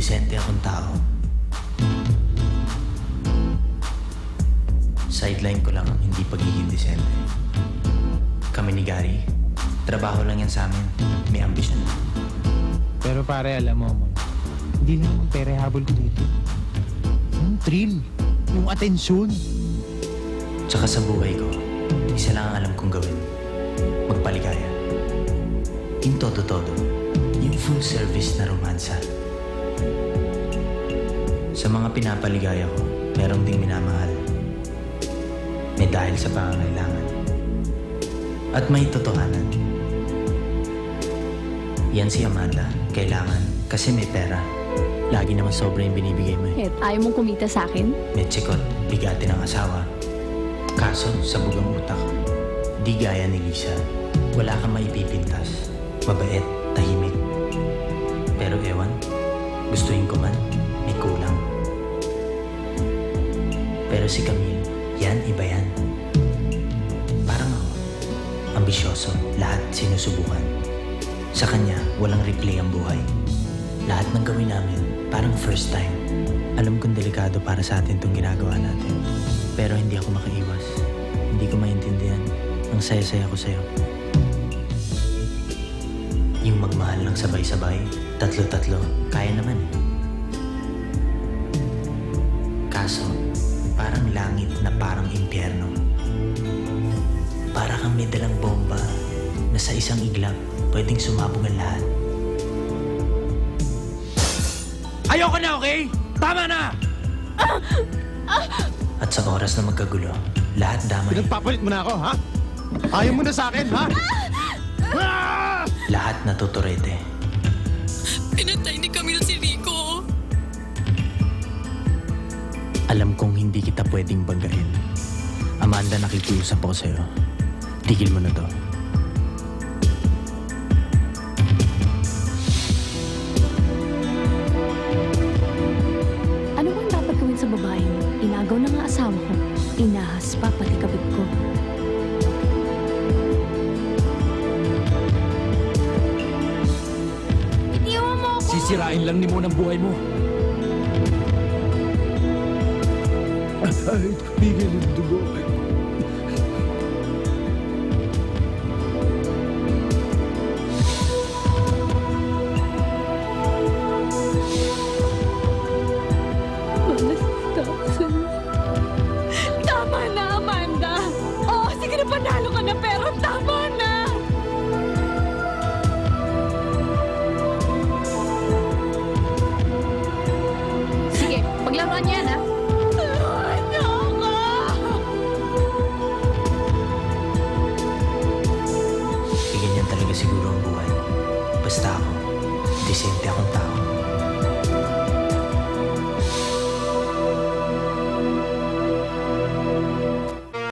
Disente akong tao. Sideline ko lang ang hindi pagiging disente. Kami ni Gary, trabaho lang yan sa amin. May ambisyon. Pero pare, alam mo, hindi na naman pera habol ko dito. Yung thrill, yung atensyon. Tsaka sa buhay ko, isa lang ang alam kong gawin. Magpaligaya. Yung todo-todo. Yung full service na romansa. Sa mga pinapaligaya ko, meron ding minamahal. May dahil sa pangangailangan. At may totohanan. Yan si Amanda. Kailangan. Kasi may pera. Lagi naman sobra yung binibigay mo eh. Ayaw mong kumita sa akin? May tsikot. Bigati ng asawa. Kaso, sa bugang utak. Di gaya ni Lisa. Wala kang maipipintas. Mabait. Tahimik. Pero ewan. Gustuin ko man. May kulang. Pero si Camille, yan, iba yan. Parang ako. Ambisyoso, lahat sinusubukan. Sa kanya, walang replay ang buhay. Lahat ng gawin namin, parang first time. Alam kong delikado para sa atin itong ginagawa natin. Pero hindi ako makaiwas. Hindi ko maintindihan. Ang saya-saya ko sa'yo. Yung magmahal ng sabay-sabay, tatlo-tatlo, kaya naman eh. Kaso, parang langit na parang impyerno. Para kang may dalang bomba na sa isang iglap pwedeng sumabog ang lahat. Ayoko na, okay? Tama na! At sa oras na magkagulo, lahat damay, Pinagpapalit mo na ako, ha? Ayaw mo na sa akin, ha? lahat natuturete. Pinatay ni Camille si Rico. Alam kong hindi kita pwedeng banggain. Amanda, nakikiusap ako sa'yo. Tigil mo na to. Ano bang dapat gawin sa babaeng inagaw na nga asawa ko? Inahas pa pati kabit ko. Itiwan mo ako! Sisirain lang ni Mon ang buhay mo. Ay, tumigil yung dugo. Tama na, Amanda! Oo, sige na panalo ka na, pero tama na! Sige, paglaruan niya na. Tulungan niyo ako! Ganyan talaga siguro ang buhay. Basta ako, disente akong tao.